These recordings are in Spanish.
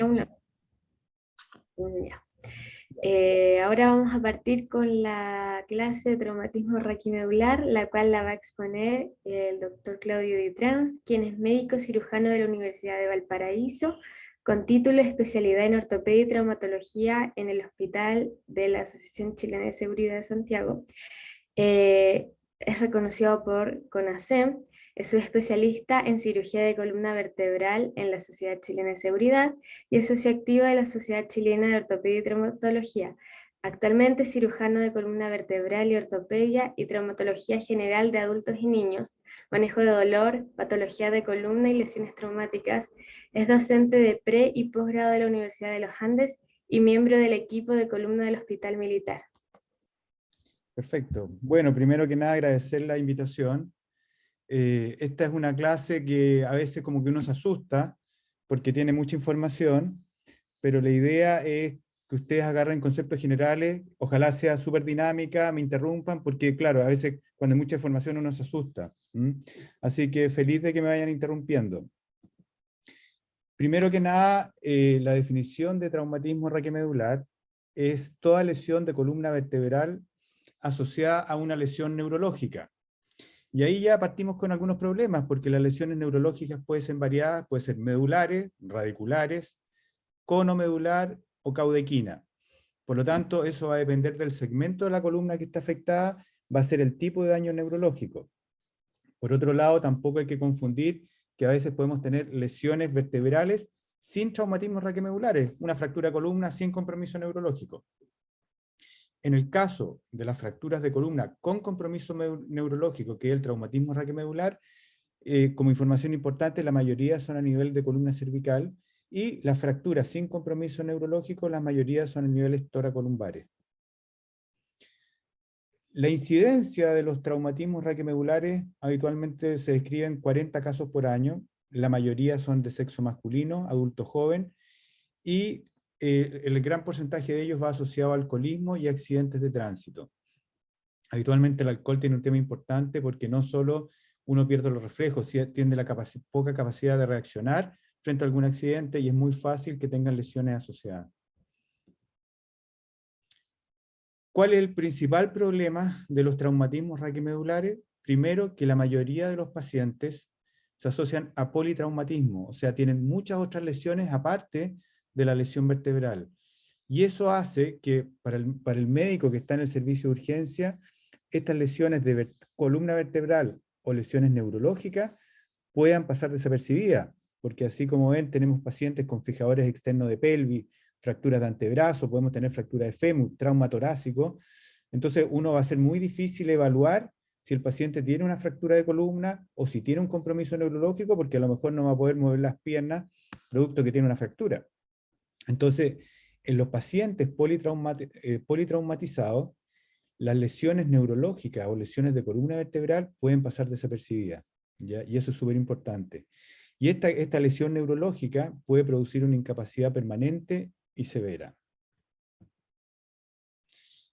Aún no. Ya. Ahora vamos a partir con la clase de traumatismo raquimedular, la cual la va a exponer el doctor Claudio Ditrans, quien es médico cirujano de la Universidad de Valparaíso, con título de especialidad en ortopedia y traumatología en el Hospital de la Asociación Chilena de Seguridad de Santiago. Es reconocido por CONASEM, es especialista en cirugía de columna vertebral en la Sociedad Chilena de Seguridad y es socio activa de la Sociedad Chilena de Ortopedia y Traumatología. Actualmente es cirujano de columna vertebral y ortopedia y traumatología general de adultos y niños, manejo de dolor, patología de columna y lesiones traumáticas. Es docente de pre y posgrado de la Universidad de los Andes y miembro del equipo de columna del Hospital Militar. Perfecto. Bueno, primero que nada agradecer la invitación. Esta es una clase que a veces como que uno se asusta porque tiene mucha información, pero la idea es que ustedes agarren conceptos generales, ojalá sea súper dinámica, me interrumpan, porque claro, a veces cuando hay mucha información uno se asusta. Así que feliz de que me vayan interrumpiendo. Primero que nada, la definición de traumatismo raquimedular es toda lesión de columna vertebral asociada a una lesión neurológica. Y ahí ya partimos con algunos problemas, porque las lesiones neurológicas pueden ser variadas, pueden ser medulares, radiculares, conomedular o caudequina. Por lo tanto, eso va a depender del segmento de la columna que está afectada, va a ser el tipo de daño neurológico. Por otro lado, tampoco hay que confundir que a veces podemos tener lesiones vertebrales sin traumatismos raquimedulares, una fractura de columna sin compromiso neurológico. En el caso de las fracturas de columna con compromiso neurológico, que es el traumatismo raquimedular, como información importante, la mayoría son a nivel de columna cervical, y las fracturas sin compromiso neurológico, la mayoría son a niveles toracolumbares. La incidencia de los traumatismos raquimedulares habitualmente se describen 40 casos por año, la mayoría son de sexo masculino, adulto joven, y el gran porcentaje de ellos va asociado a alcoholismo y accidentes de tránsito. Habitualmente el alcohol tiene un tema importante porque no solo uno pierde los reflejos, tiene la poca capacidad de reaccionar frente a algún accidente y es muy fácil que tengan lesiones asociadas. ¿Cuál es el principal problema de los traumatismos raquimedulares? Primero, que la mayoría de los pacientes se asocian a politraumatismo, o sea, tienen muchas otras lesiones aparte de la lesión vertebral. Y eso hace que para el médico que está en el servicio de urgencia, estas lesiones de columna vertebral o lesiones neurológicas puedan pasar desapercibidas, porque así como ven, tenemos pacientes con fijadores externos de pelvis, fracturas de antebrazo, podemos tener fractura de fémur, trauma torácico. Entonces uno va a ser muy difícil evaluar si el paciente tiene una fractura de columna o si tiene un compromiso neurológico, porque a lo mejor no va a poder mover las piernas, producto que tiene una fractura. Entonces, en los pacientes politraumatizados, las lesiones neurológicas o lesiones de columna vertebral pueden pasar desapercibidas, ¿ya? Y eso es súper importante. Y esta lesión neurológica puede producir una incapacidad permanente y severa.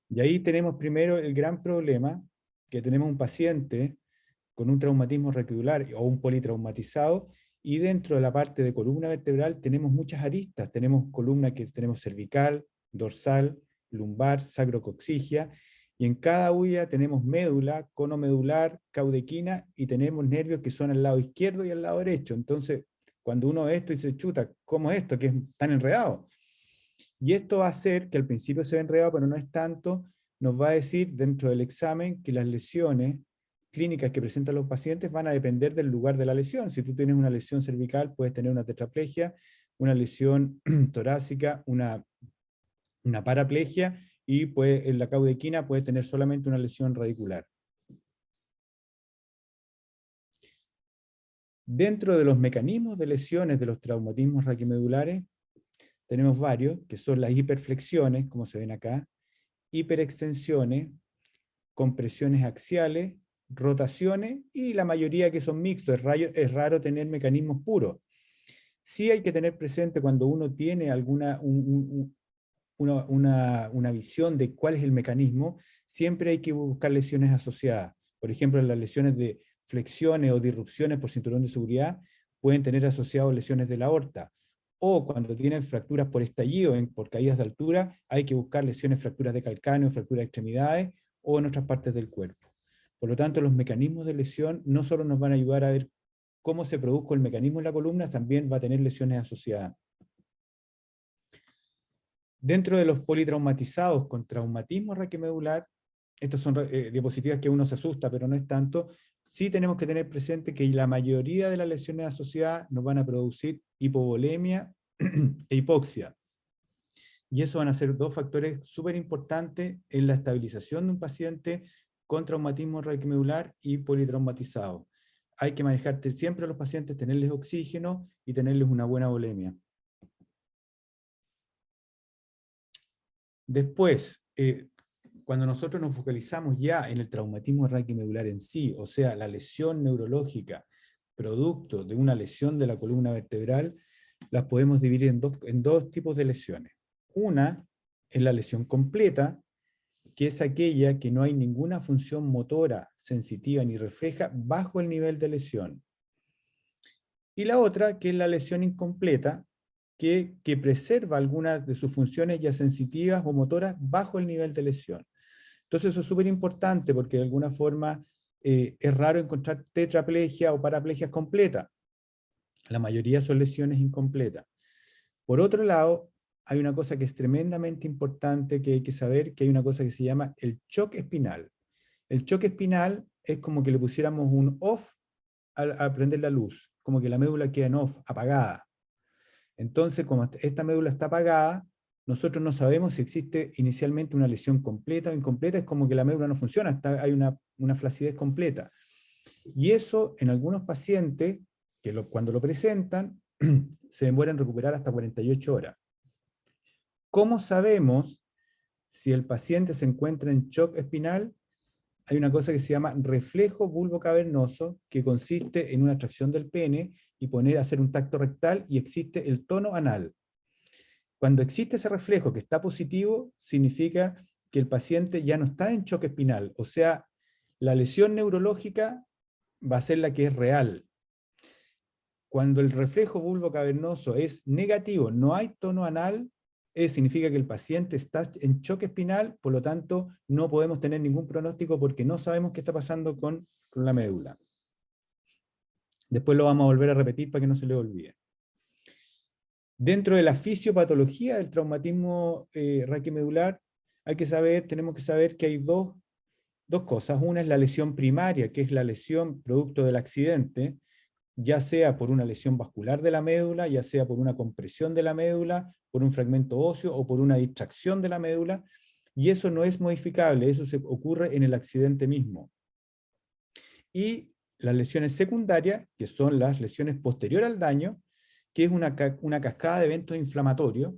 Y ahí tenemos primero el gran problema, que tenemos un paciente con un traumatismo raquidular o un politraumatizado, y dentro de la parte de columna vertebral tenemos muchas aristas. Tenemos columna que tenemos cervical, dorsal, lumbar, sacrocoxigia, y en cada huella tenemos médula, cono medular, caudequina, y tenemos nervios que son al lado izquierdo y al lado derecho. Entonces, cuando uno ve esto y dice, chuta, ¿cómo es esto? Que es tan enredado. Y esto va a hacer que al principio se ve enredado, pero no es tanto, nos va a decir dentro del examen que las lesiones clínicas que presentan los pacientes van a depender del lugar de la lesión. Si tú tienes una lesión cervical, puedes tener una tetraplegia, una lesión torácica, una paraplegia, y en la caudequina puedes tener solamente una lesión radicular. Dentro de los mecanismos de lesiones de los traumatismos raquimedulares, tenemos varios, que son las hiperflexiones, como se ven acá, hiperextensiones, compresiones axiales, rotaciones, y la mayoría que son mixtos. Es raro tener mecanismos puros. Sí hay que tener presente cuando uno tiene una visión de cuál es el mecanismo, siempre hay que buscar lesiones asociadas. Por ejemplo, las lesiones de flexiones o disrupciones por cinturón de seguridad pueden tener asociados lesiones de la aorta, o cuando tienen fracturas por estallido, por caídas de altura, hay que buscar lesiones, fracturas de calcáneo, fracturas de extremidades, o en otras partes del cuerpo. Por lo tanto, los mecanismos de lesión no solo nos van a ayudar a ver cómo se produjo el mecanismo en la columna, también va a tener lesiones asociadas. Dentro de los politraumatizados con traumatismo raquimedular, estas son diapositivas que uno se asusta, pero no es tanto, sí tenemos que tener presente que la mayoría de las lesiones asociadas nos van a producir hipovolemia e hipoxia. Y eso van a ser dos factores súper importantes en la estabilización de un paciente con traumatismo raquimedular y politraumatizado. Hay que manejar siempre a los pacientes, tenerles oxígeno y tenerles una buena volemia. Después, cuando nosotros nos focalizamos ya en el traumatismo raquimedular en sí, o sea, la lesión neurológica producto de una lesión de la columna vertebral, las podemos dividir en dos tipos de lesiones. Una es la lesión completa, que es aquella que no hay ninguna función motora, sensitiva ni refleja bajo el nivel de lesión. Y la otra, que es la lesión incompleta, que preserva algunas de sus funciones ya sensitivas o motoras bajo el nivel de lesión. Entonces eso es súper importante porque de alguna forma es raro encontrar tetraplegia o paraplegias completas. La mayoría son lesiones incompletas. Por otro lado, hay una cosa que es tremendamente importante que hay que saber, que hay una cosa que se llama el choque espinal. El choque espinal es como que le pusiéramos un off al prender la luz, como que la médula queda en off, apagada. Entonces, como esta médula está apagada, nosotros no sabemos si existe inicialmente una lesión completa o incompleta, es como que la médula no funciona, hay una flacidez completa. Y eso en algunos pacientes, que cuando lo presentan, se demora en recuperar hasta 48 horas. ¿Cómo sabemos si el paciente se encuentra en shock espinal? Hay una cosa que se llama reflejo vulvocavernoso, que consiste en una tracción del pene y hacer un tacto rectal, y existe el tono anal. Cuando existe ese reflejo que está positivo, significa que el paciente ya no está en shock espinal, o sea, la lesión neurológica va a ser la que es real. Cuando el reflejo vulvocavernoso es negativo, no hay tono anal, significa que el paciente está en choque espinal, por lo tanto no podemos tener ningún pronóstico porque no sabemos qué está pasando con la médula. Después lo vamos a volver a repetir para que no se le olvide. Dentro de la fisiopatología del traumatismo raquimedular, tenemos que saber que hay dos cosas. Una es la lesión primaria, que es la lesión producto del accidente, ya sea por una lesión vascular de la médula, ya sea por una compresión de la médula, por un fragmento óseo o por una distracción de la médula, y eso no es modificable, eso ocurre en el accidente mismo. Y las lesiones secundarias, que son las lesiones posteriores al daño, que es una cascada de eventos inflamatorios,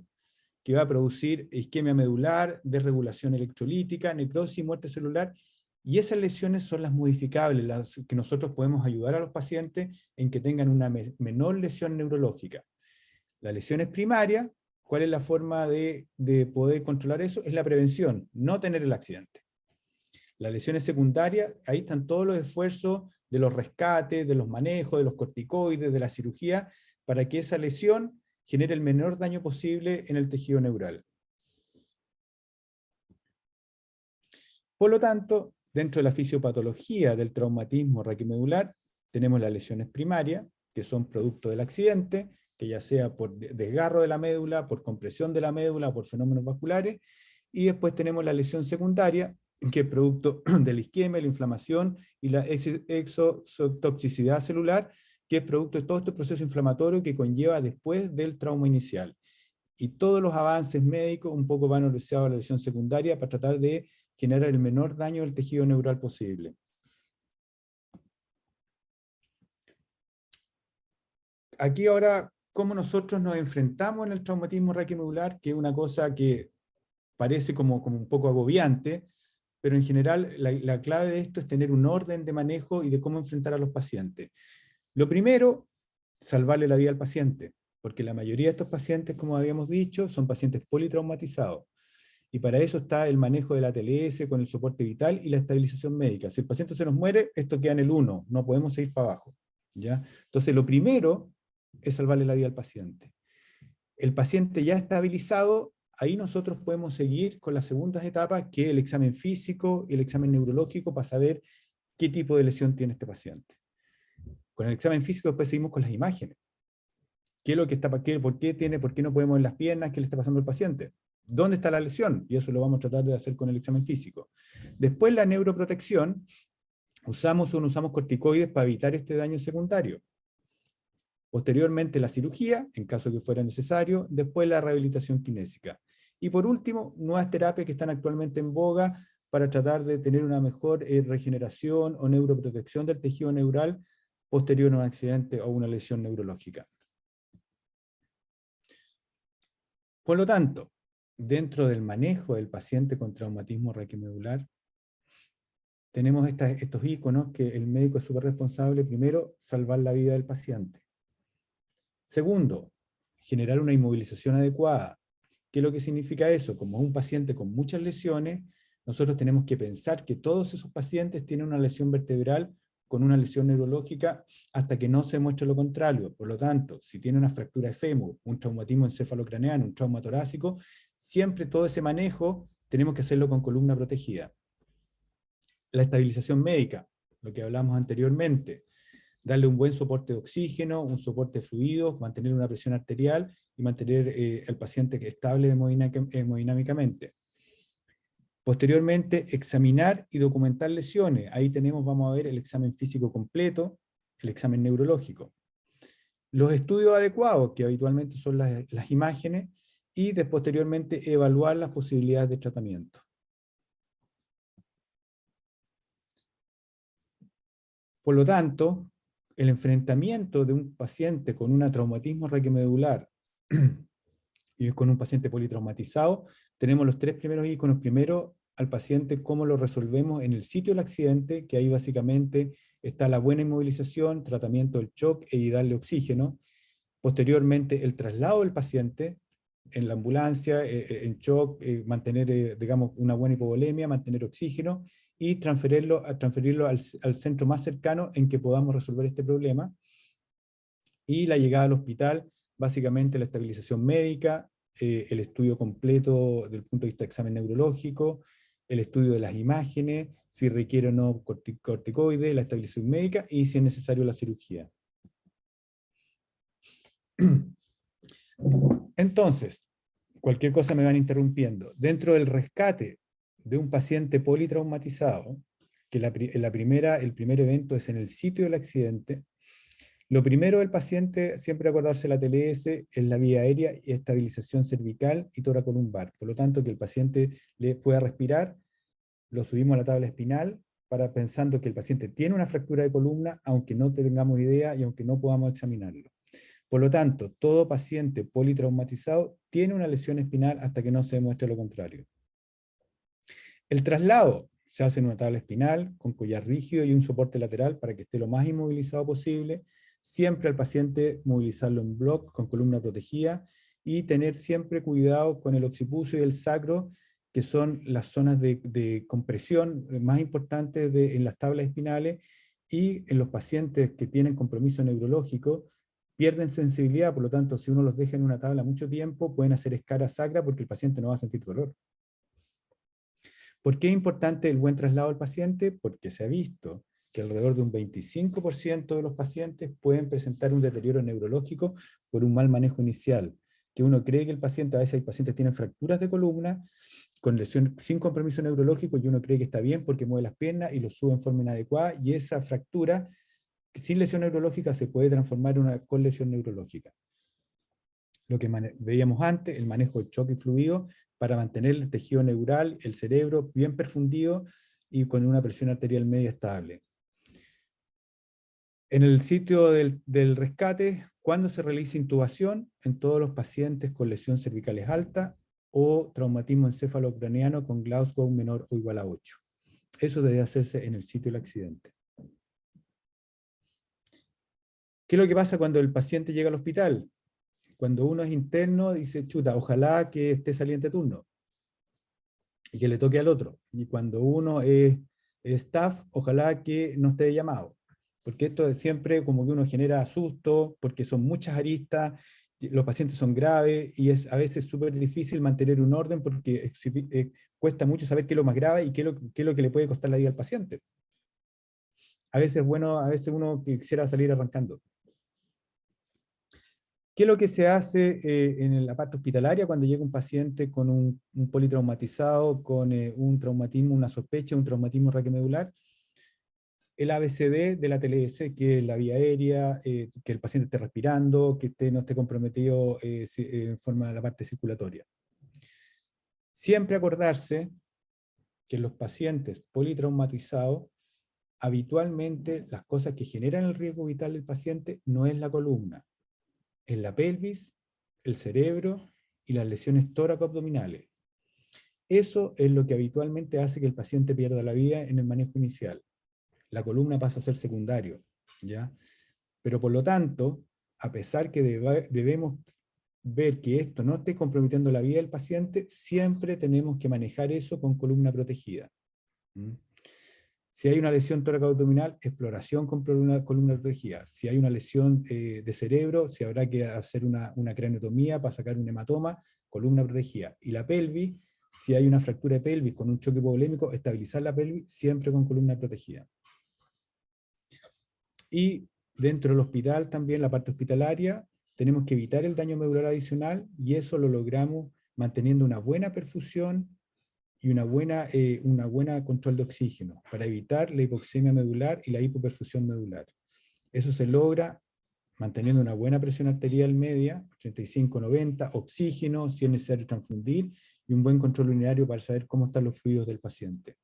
que va a producir isquemia medular, desregulación electrolítica, necrosis, muerte celular, y esas lesiones son las modificables, las que nosotros podemos ayudar a los pacientes en que tengan una menor lesión neurológica. Las lesiones primarias, ¿cuál es la forma de poder controlar eso? Es la prevención, no tener el accidente. Las lesiones secundarias, ahí están todos los esfuerzos de los rescates, de los manejos, de los corticoides, de la cirugía, para que esa lesión genere el menor daño posible en el tejido neural. Por lo tanto, dentro de la fisiopatología del traumatismo raquimedular, tenemos las lesiones primarias, que son producto del accidente, que ya sea por desgarro de la médula, por compresión de la médula, por fenómenos vasculares, y después tenemos la lesión secundaria, que es producto de la isquemia, la inflamación y la exotoxicidad celular, que es producto de todo este proceso inflamatorio que conlleva después del trauma inicial. Y todos los avances médicos un poco van asociados a la lesión secundaria para tratar de generar el menor daño del tejido neural posible. Aquí ahora, cómo nosotros nos enfrentamos en el traumatismo raquimedular, que es una cosa que parece como un poco agobiante, pero en general la clave de esto es tener un orden de manejo y de cómo enfrentar a los pacientes. Lo primero, salvarle la vida al paciente, porque la mayoría de estos pacientes, como habíamos dicho, son pacientes politraumatizados. Y para eso está el manejo de la TLS con el soporte vital y la estabilización médica. Si el paciente se nos muere, esto queda en el 1, no podemos seguir para abajo, ¿ya? Entonces lo primero es salvarle la vida al paciente. El paciente ya estabilizado, ahí nosotros podemos seguir con las segundas etapas, que es el examen físico y el examen neurológico, para saber qué tipo de lesión tiene este paciente. Con el examen físico después seguimos con las imágenes. ¿Qué es lo que está, por qué tiene, por qué no podemos en las piernas, qué le está pasando al paciente? ¿Dónde está la lesión? Y eso lo vamos a tratar de hacer con el examen físico. Después la neuroprotección, usamos o no usamos corticoides para evitar este daño secundario. Posteriormente la cirugía, en caso que fuera necesario, después la rehabilitación kinésica. Y por último, nuevas terapias que están actualmente en boga para tratar de tener una mejor regeneración o neuroprotección del tejido neural posterior a un accidente o una lesión neurológica. Por lo tanto, dentro del manejo del paciente con traumatismo raquimedular, tenemos estos íconos que el médico es súper responsable, primero, salvar la vida del paciente. Segundo, generar una inmovilización adecuada. ¿Qué es lo que significa eso? Como un paciente con muchas lesiones, nosotros tenemos que pensar que todos esos pacientes tienen una lesión vertebral con una lesión neurológica hasta que no se muestre lo contrario. Por lo tanto, si tiene una fractura de fémur, un traumatismo encefalocraneano, un trauma torácico, siempre todo ese manejo tenemos que hacerlo con columna protegida. La estabilización médica, lo que hablamos anteriormente, darle un buen soporte de oxígeno, un soporte de fluidos, mantener una presión arterial y mantener al paciente estable hemodinámicamente. Posteriormente, examinar y documentar lesiones. Ahí vamos a ver el examen físico completo, el examen neurológico. Los estudios adecuados, que habitualmente son las imágenes, y posteriormente evaluar las posibilidades de tratamiento. Por lo tanto, el enfrentamiento de un paciente con un traumatismo raquimedular y con un paciente politraumatizado, tenemos los tres primeros íconos. Primero, al paciente, cómo lo resolvemos en el sitio del accidente, que ahí básicamente está la buena inmovilización, tratamiento del shock y darle oxígeno. Posteriormente, el traslado del paciente en la ambulancia, en shock, mantener, digamos, una buena hipovolemia, mantener oxígeno, y transferirlo al centro más cercano en que podamos resolver este problema. Y la llegada al hospital, básicamente la estabilización médica, el estudio completo desde el punto de vista de examen neurológico, el estudio de las imágenes, si requiere o no corticoides, la estabilización médica y si es necesario la cirugía. Entonces, cualquier cosa me van interrumpiendo. Dentro del rescate de un paciente politraumatizado, que el primer evento es en el sitio del accidente, lo primero del paciente, siempre acordarse la TLS, es la vía aérea y estabilización cervical y toracolumbar. Por lo tanto, que el paciente le pueda respirar, lo subimos a la tabla espinal, pensando que el paciente tiene una fractura de columna, aunque no tengamos idea y aunque no podamos examinarlo. Por lo tanto, todo paciente politraumatizado tiene una lesión espinal hasta que no se demuestre lo contrario. El traslado se hace en una tabla espinal con collar rígido y un soporte lateral para que esté lo más inmovilizado posible. Siempre al paciente movilizarlo en block con columna protegida y tener siempre cuidado con el occipucio y el sacro, que son las zonas de compresión más importantes en las tablas espinales, y en los pacientes que tienen compromiso neurológico pierden sensibilidad. Por lo tanto, si uno los deja en una tabla mucho tiempo, pueden hacer escara sacra porque el paciente no va a sentir dolor. ¿Por qué es importante el buen traslado del paciente? Porque se ha visto que alrededor de un 25% de los pacientes pueden presentar un deterioro neurológico por un mal manejo inicial, que uno cree que a veces hay pacientes que tienen fracturas de columna con lesión sin compromiso neurológico, y uno cree que está bien porque mueve las piernas y lo sube en forma inadecuada, y esa fractura sin lesión neurológica se puede transformar en una con lesión neurológica. Lo que veíamos antes, el manejo de choque y fluido para mantener el tejido neural, el cerebro bien perfundido y con una presión arterial media estable. En el sitio del rescate, ¿cuándo se realiza intubación? En todos los pacientes con lesión cervicales alta o traumatismo encefalocraneano con Glasgow menor o igual a 8. Eso debe hacerse en el sitio del accidente. ¿Qué es lo que pasa cuando el paciente llega al hospital? Cuando uno es interno, dice, chuta, ojalá que esté saliente turno y que le toque al otro. Y cuando uno es staff, ojalá que no esté llamado. Porque esto es siempre como que uno genera susto, porque son muchas aristas, los pacientes son graves y es a veces súper difícil mantener un orden porque cuesta mucho saber qué es lo más grave y qué es lo que le puede costar la vida al paciente. A veces, bueno, a veces uno quisiera salir arrancando. ¿Qué es lo que se hace en la parte hospitalaria cuando llega un paciente con un politraumatizado, con un traumatismo, una sospecha, un traumatismo raquimedular? El ABCD de la TLS, que es la vía aérea, que el paciente esté respirando, que no esté comprometido en forma de la parte circulatoria. Siempre acordarse que en los pacientes politraumatizados, habitualmente las cosas que generan el riesgo vital del paciente no es la columna, es la pelvis, el cerebro y las lesiones tóraco-abdominales. Eso es lo que habitualmente hace que el paciente pierda la vida en el manejo inicial. La columna pasa a ser secundario, ¿ya? Pero por lo tanto, a pesar que debemos ver que esto no esté comprometiendo la vida del paciente, siempre tenemos que manejar eso con columna protegida. ¿Mm? Si hay una lesión tóraco-abdominal, exploración con columna protegida. Si hay una lesión de cerebro, si habrá que hacer una craneotomía para sacar un hematoma, columna protegida. Y la pelvis, si hay una fractura de pelvis con un choque hipovolémico, estabilizar la pelvis siempre con columna protegida. Y dentro del hospital también, la parte hospitalaria, tenemos que evitar el daño medular adicional y eso lo logramos manteniendo una buena perfusión y una buena control de oxígeno para evitar la hipoxemia medular y la hipoperfusión medular. Eso se logra manteniendo una buena presión arterial media, 85-90, oxígeno, si es necesario transfundir, y un buen control urinario para saber cómo están los fluidos del paciente.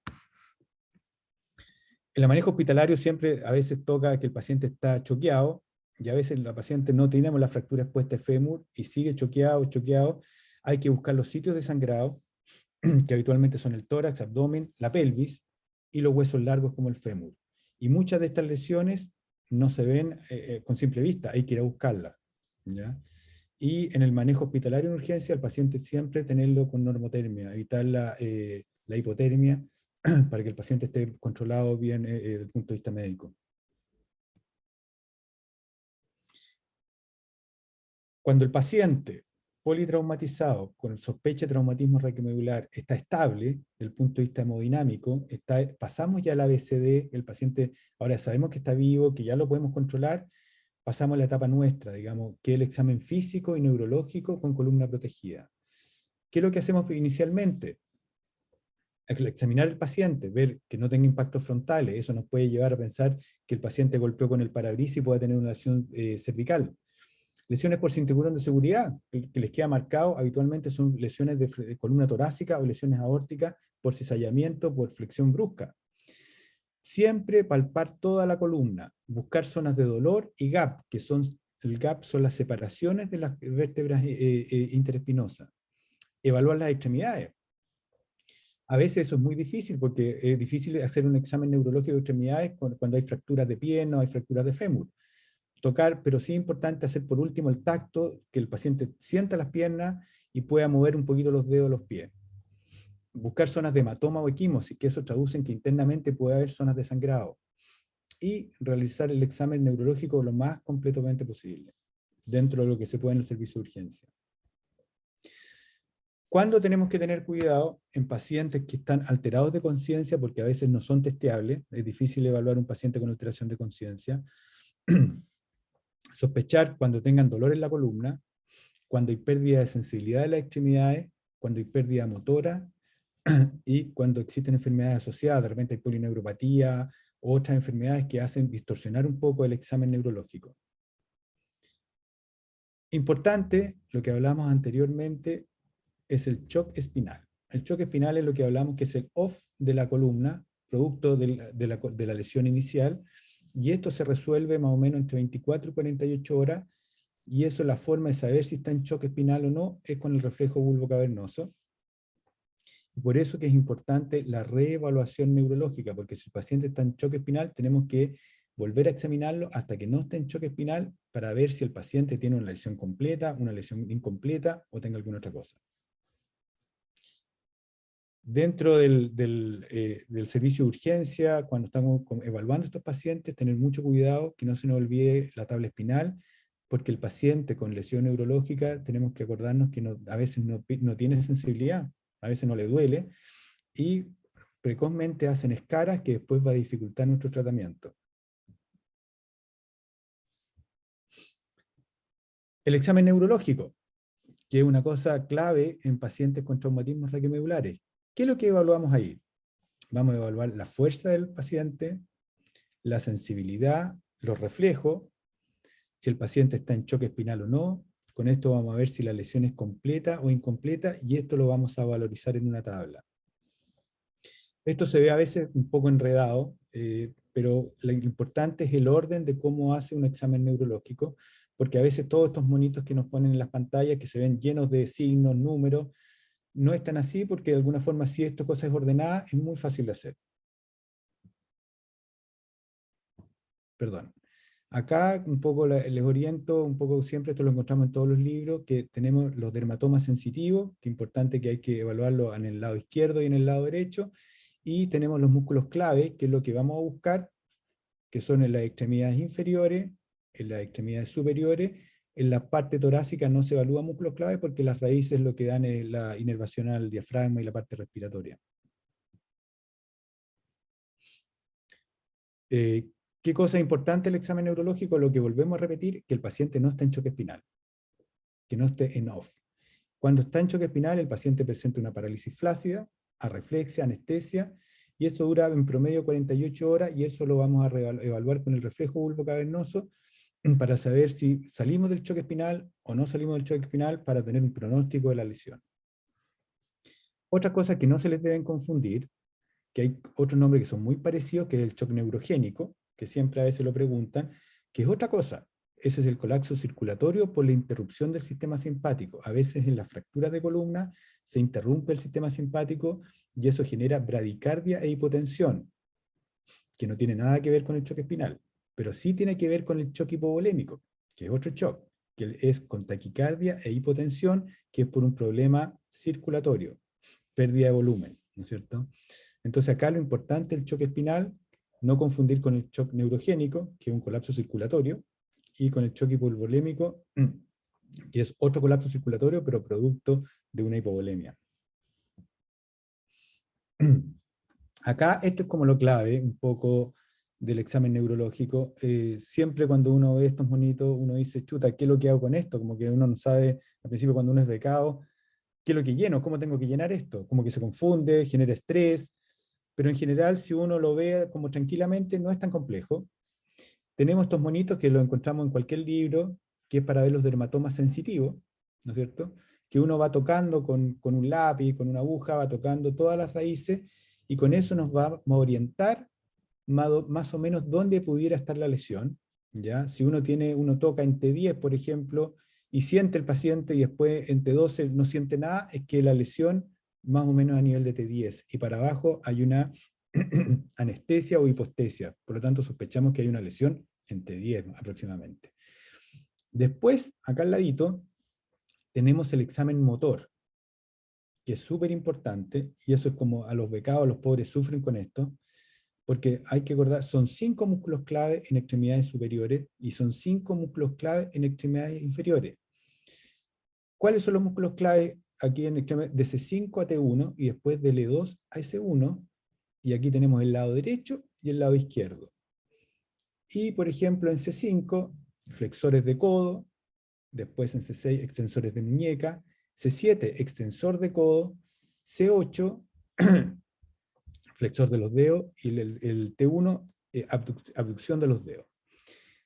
En el manejo hospitalario siempre a veces toca que el paciente está choqueado, y a veces la paciente no tenemos la fractura expuesta de fémur, y sigue choqueado, hay que buscar los sitios de sangrado, que habitualmente son el tórax, abdomen, la pelvis, y los huesos largos como el fémur. Y muchas de estas lesiones no se ven con simple vista, hay que ir a buscarlas, ¿ya? Y en el manejo hospitalario en urgencia, el paciente siempre tenerlo con normotermia, evitar la hipotermia, para que el paciente esté controlado bien desde el punto de vista médico. Cuando el paciente politraumatizado con sospecha de traumatismo raquimedular está estable desde el punto de vista hemodinámico, pasamos ya al ABCD, el paciente ahora sabemos que está vivo, que ya lo podemos controlar, pasamos a la etapa nuestra, digamos, que es el examen físico y neurológico con columna protegida. ¿Qué es lo que hacemos inicialmente? Examinar al paciente, ver que no tenga impactos frontales, eso nos puede llevar a pensar que el paciente golpeó con el parabrisas y puede tener una lesión cervical. Lesiones por cinturón de seguridad, que les queda marcado, habitualmente son lesiones de columna torácica o lesiones aórticas por cizallamiento, por flexión brusca. Siempre palpar toda la columna, buscar zonas de dolor y gap, el gap son las separaciones de las vértebras interespinosas. Evaluar las extremidades. A veces eso es muy difícil, porque es difícil hacer un examen neurológico de extremidades cuando hay fracturas de pierna o hay fracturas de fémur. Tocar, pero sí es importante hacer por último el tacto, que el paciente sienta las piernas y pueda mover un poquito los dedos de los pies. Buscar zonas de hematoma o equimosis, que eso traduce en que internamente puede haber zonas de sangrado. Y realizar el examen neurológico lo más completamente posible, dentro de lo que se puede en el servicio de urgencia. ¿Cuándo tenemos que tener cuidado? En pacientes que están alterados de conciencia, porque a veces no son testeables, es difícil evaluar un paciente con alteración de conciencia. Sospechar cuando tengan dolor en la columna, cuando hay pérdida de sensibilidad de las extremidades, cuando hay pérdida motora y cuando existen enfermedades asociadas, de repente hay polineuropatía o otras enfermedades que hacen distorsionar un poco el examen neurológico. Importante, lo que hablamos anteriormente, es el shock espinal. El shock espinal es lo que hablamos que es el off de la columna, producto de la lesión inicial, y esto se resuelve más o menos entre 24 y 48 horas, y eso, la forma de saber si está en shock espinal o no, es con el reflejo bulbo-cavernoso. Y por eso que es importante la reevaluación neurológica, porque si el paciente está en shock espinal, tenemos que volver a examinarlo hasta que no esté en shock espinal para ver si el paciente tiene una lesión completa, una lesión incompleta o tenga alguna otra cosa. Dentro del servicio de urgencia, cuando estamos evaluando a estos pacientes, tener mucho cuidado que no se nos olvide la tabla espinal, porque el paciente con lesión neurológica tenemos que acordarnos que a veces no tiene sensibilidad, a veces no le duele, y precozmente hacen escaras que después va a dificultar nuestro tratamiento. El examen neurológico, que es una cosa clave en pacientes con traumatismos raquimedulares. ¿Qué es lo que evaluamos ahí? Vamos a evaluar la fuerza del paciente, la sensibilidad, los reflejos, si el paciente está en choque espinal o no. Con esto vamos a ver si la lesión es completa o incompleta, y esto lo vamos a valorizar en una tabla. Esto se ve a veces un poco enredado, pero lo importante es el orden de cómo hace un examen neurológico, porque a veces todos estos monitos que nos ponen en las pantallas, que se ven llenos de signos, números, no están así, porque de alguna forma si esto cosa es ordenada, es muy fácil de hacer. Perdón. Acá un poco les oriento, un poco siempre esto lo encontramos en todos los libros, que tenemos los dermatomas sensitivos, que es importante que hay que evaluarlo en el lado izquierdo y en el lado derecho, y tenemos los músculos clave, que es lo que vamos a buscar, que son en las extremidades inferiores, en las extremidades superiores. En la parte torácica no se evalúa músculos clave porque las raíces lo que dan es la inervación al diafragma y la parte respiratoria. ¿Qué cosa es importante el examen neurológico? Lo que volvemos a repetir, que el paciente no está en choque espinal, que no esté en off. Cuando está en choque espinal, el paciente presenta una parálisis flácida, arreflexia, anestesia, y esto dura en promedio 48 horas, y eso lo vamos a evaluar con el reflejo bulbocavernoso para saber si salimos del choque espinal o no salimos del choque espinal, para tener un pronóstico de la lesión. Otra cosa que no se les deben confundir, que hay otros nombres que son muy parecidos, que es el shock neurogénico, que siempre a veces lo preguntan, que es otra cosa. Ese es el colapso circulatorio por la interrupción del sistema simpático. A veces en las fracturas de columna se interrumpe el sistema simpático y eso genera bradicardia e hipotensión, que no tiene nada que ver con el choque espinal, pero sí tiene que ver con el choque hipovolémico, que es otro shock, que es con taquicardia e hipotensión, que es por un problema circulatorio, pérdida de volumen, ¿no es cierto? Entonces acá lo importante del choque espinal, no confundir con el shock neurogénico, que es un colapso circulatorio, y con el choque hipovolémico, que es otro colapso circulatorio, pero producto de una hipovolemia. Acá esto es como lo clave, un poco del examen neurológico. Siempre cuando uno ve estos monitos, uno dice, chuta, ¿qué es lo que hago con esto? Como que uno no sabe, al principio cuando uno es becado, ¿qué es lo que lleno? ¿Cómo tengo que llenar esto? Como que se confunde, genera estrés, pero en general si uno lo ve como tranquilamente no es tan complejo. Tenemos estos monitos que lo encontramos en cualquier libro, que es para ver los dermatomas sensitivos, ¿no es cierto? Que uno va tocando con un lápiz, con una aguja, va tocando todas las raíces, y con eso nos va a orientar más o menos dónde pudiera estar la lesión. ¿Ya? Si uno toca en T10, por ejemplo, y siente el paciente y después en T12 no siente nada, es que la lesión más o menos a nivel de T10, y para abajo hay una anestesia o hipostesia, por lo tanto sospechamos que hay una lesión en T10 aproximadamente. Después, acá al ladito, tenemos el examen motor, que es súper importante, y eso es como a los becados, los pobres sufren con esto, porque hay que acordar, son 5 músculos clave en extremidades superiores y son 5 músculos clave en extremidades inferiores. ¿Cuáles son los músculos clave aquí en extremidades? De C5 a T1 y después de L2 a S1, y aquí tenemos el lado derecho y el lado izquierdo. Y por ejemplo en C5, flexores de codo, después en C6, extensores de muñeca, C7, extensor de codo, C8, flexor de los dedos, y el T1, abducción de los dedos.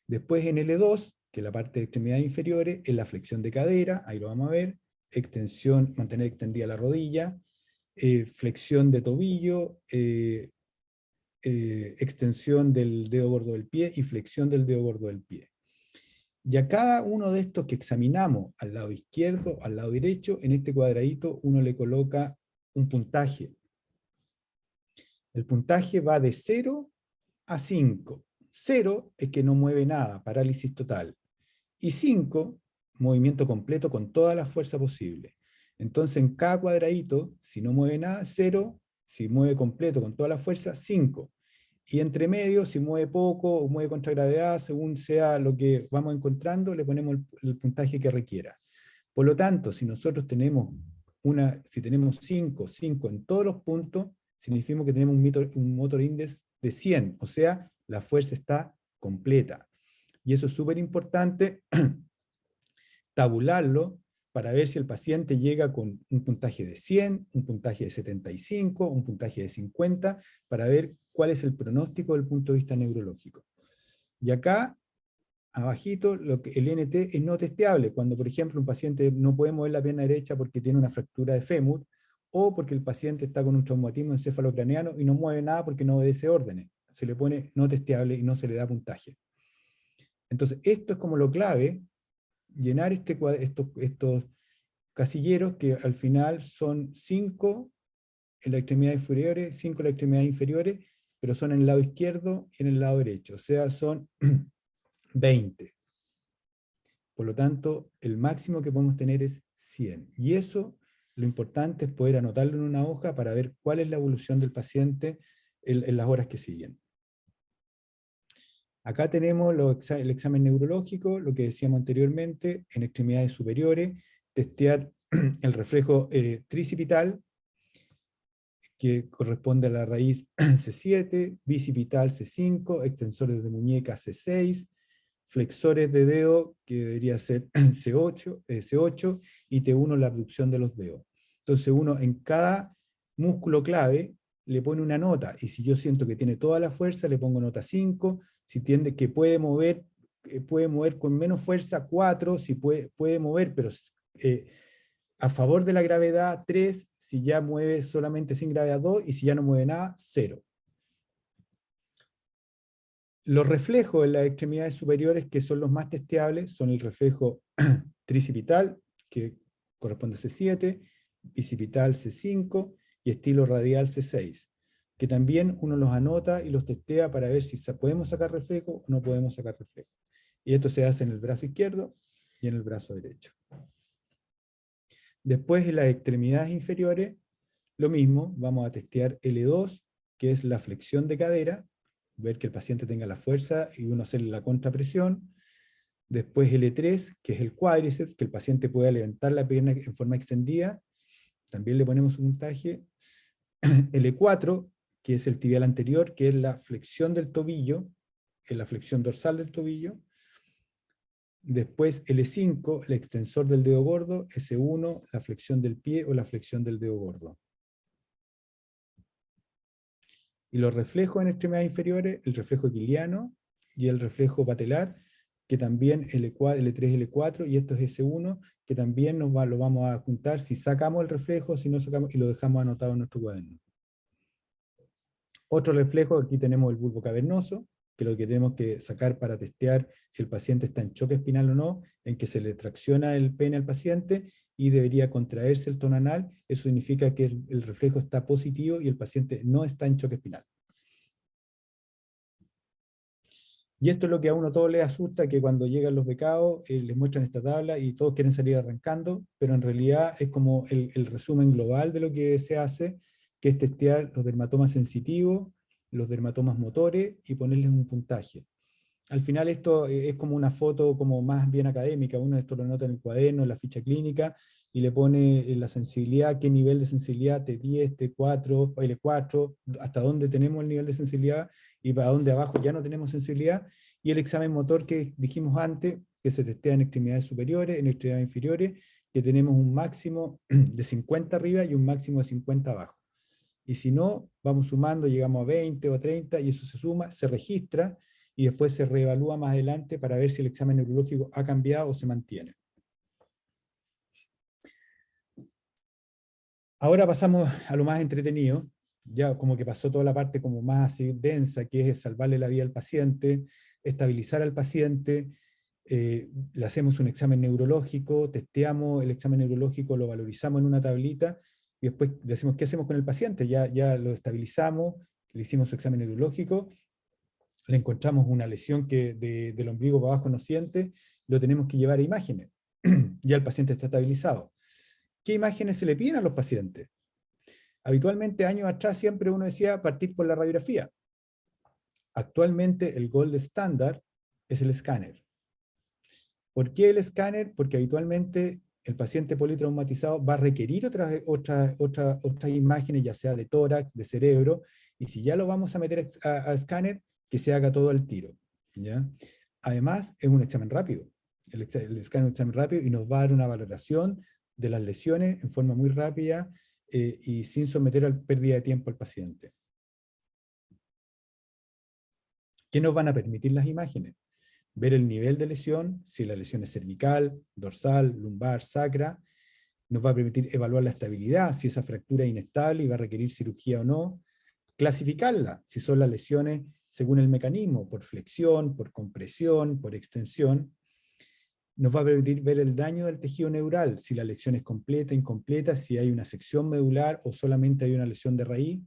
Después en L2, que es la parte de extremidades inferiores, es la flexión de cadera, ahí lo vamos a ver, extensión, mantener extendida la rodilla, flexión de tobillo, extensión del dedo gordo del pie y flexión del dedo gordo del pie. Y a cada uno de estos que examinamos, al lado izquierdo, al lado derecho, en este cuadradito uno le coloca un puntaje. El puntaje va de 0 a 5. 0 es que no mueve nada, parálisis total. Y 5, movimiento completo con toda la fuerza posible. Entonces en cada cuadradito, si no mueve nada, 0, si mueve completo con toda la fuerza, 5. Y entre medio, si mueve poco o mueve contra gravedad, según sea lo que vamos encontrando, le ponemos el puntaje que requiera. Por lo tanto, si nosotros tenemos si tenemos 5 en todos los puntos, significa que tenemos un motor index de 100, o sea, la fuerza está completa. Y eso es súper importante tabularlo para ver si el paciente llega con un puntaje de 100, un puntaje de 75, un puntaje de 50, para ver cuál es el pronóstico desde el punto de vista neurológico. Y acá, abajito, el NT es no testeable, cuando por ejemplo un paciente no puede mover la pierna derecha porque tiene una fractura de fémur, o porque el paciente está con un traumatismo encefalocraneano y no mueve nada porque no obedece órdenes. Se le pone no testeable y no se le da puntaje. Entonces, esto es como lo clave, llenar estos casilleros que al final son 5 en la extremidad inferior, 5 en la extremidad inferior, pero son en el lado izquierdo y en el lado derecho, o sea, son 20. Por lo tanto, el máximo que podemos tener es 100. Y eso, lo importante es poder anotarlo en una hoja para ver cuál es la evolución del paciente en las horas que siguen. Acá tenemos el examen neurológico, lo que decíamos anteriormente, en extremidades superiores, testear el reflejo tricipital, que corresponde a la raíz C7, bicipital C5, extensores de muñeca C6, flexores de dedo, que debería ser C8, y T1 la abducción de los dedos. Entonces uno en cada músculo clave le pone una nota, y si yo siento que tiene toda la fuerza, le pongo nota 5, si entiende que puede mover con menos fuerza 4, si puede mover, pero a favor de la gravedad 3, si ya mueve solamente sin gravedad 2, y si ya no mueve nada, 0. Los reflejos en las extremidades superiores, que son los más testeables, son el reflejo tricipital, que corresponde a C7, bicipital C5, y estilo radial C6, que también uno los anota y los testea para ver si podemos sacar reflejo o no podemos sacar reflejo. Y esto se hace en el brazo izquierdo y en el brazo derecho. Después, en las extremidades inferiores, lo mismo, vamos a testear L2, que es la flexión de cadera, ver que el paciente tenga la fuerza y uno hacerle la contrapresión. Después L3, que es el cuádriceps, que el paciente pueda levantar la pierna en forma extendida, también le ponemos un puntaje. L4, que es el tibial anterior, que es la flexión del tobillo, es la flexión dorsal del tobillo. Después L5, el extensor del dedo gordo. S1, la flexión del pie o la flexión del dedo gordo. Y los reflejos en extremidades inferiores, el reflejo equiliano y el reflejo patelar, que también L3, L4, y esto es S1, que también lo vamos a juntar si sacamos el reflejo, si no sacamos, y lo dejamos anotado en nuestro cuaderno. Otro reflejo, aquí tenemos el bulbo cavernoso, que es lo que tenemos que sacar para testear si el paciente está en choque espinal o no, en que se le tracciona el pene al paciente y debería contraerse el tono anal. Eso significa que el reflejo está positivo y el paciente no está en choque espinal. Y esto es lo que a uno todo le asusta, que cuando llegan los becados les muestran esta tabla y todos quieren salir arrancando, pero en realidad es como el resumen global de lo que se hace, que es testear los dermatomas sensitivos, los dermatomas motores y ponerles un puntaje. Al final esto es como una foto como más bien académica, uno esto lo nota en el cuaderno, en la ficha clínica, y le pone la sensibilidad, qué nivel de sensibilidad, T10, T4, L4, hasta dónde tenemos el nivel de sensibilidad, y para dónde abajo ya no tenemos sensibilidad, y el examen motor que dijimos antes, que se testea en extremidades superiores, en extremidades inferiores, que tenemos un máximo de 50 arriba y un máximo de 50 abajo. Y si no, vamos sumando, llegamos a 20 o a 30, y eso se suma, se registra, y después se reevalúa más adelante para ver si el examen neurológico ha cambiado o se mantiene. Ahora pasamos a lo más entretenido, ya como que pasó toda la parte como más así densa, que es salvarle la vida al paciente, estabilizar al paciente, le hacemos un examen neurológico, testeamos el examen neurológico, lo valorizamos en una tablita, y después decimos, ¿qué hacemos con el paciente? Ya lo estabilizamos, le hicimos su examen neurológico, le encontramos una lesión que del ombligo para abajo no siente, lo tenemos que llevar a imágenes. Ya el paciente está estabilizado. ¿Qué imágenes se le piden a los pacientes? Habitualmente, años atrás, siempre uno decía partir por la radiografía. Actualmente el gold standard es el escáner. ¿Por qué el escáner? Porque habitualmente el paciente politraumatizado va a requerir otras imágenes, ya sea de tórax, de cerebro, y si ya lo vamos a meter a escáner, que se haga todo al tiro, ¿ya? Además, es un examen rápido. El escáner es un examen rápido y nos va a dar una valoración de las lesiones en forma muy rápida y sin someter a pérdida de tiempo al paciente. ¿Qué nos van a permitir las imágenes? Ver el nivel de lesión, si la lesión es cervical, dorsal, lumbar, sacra. Nos va a permitir evaluar la estabilidad, si esa fractura es inestable y va a requerir cirugía o no. Clasificarla, si son las lesiones según el mecanismo, por flexión, por compresión, por extensión. Nos va a permitir ver el daño del tejido neural, si la lesión es completa, incompleta, si hay una sección medular o solamente hay una lesión de raíz.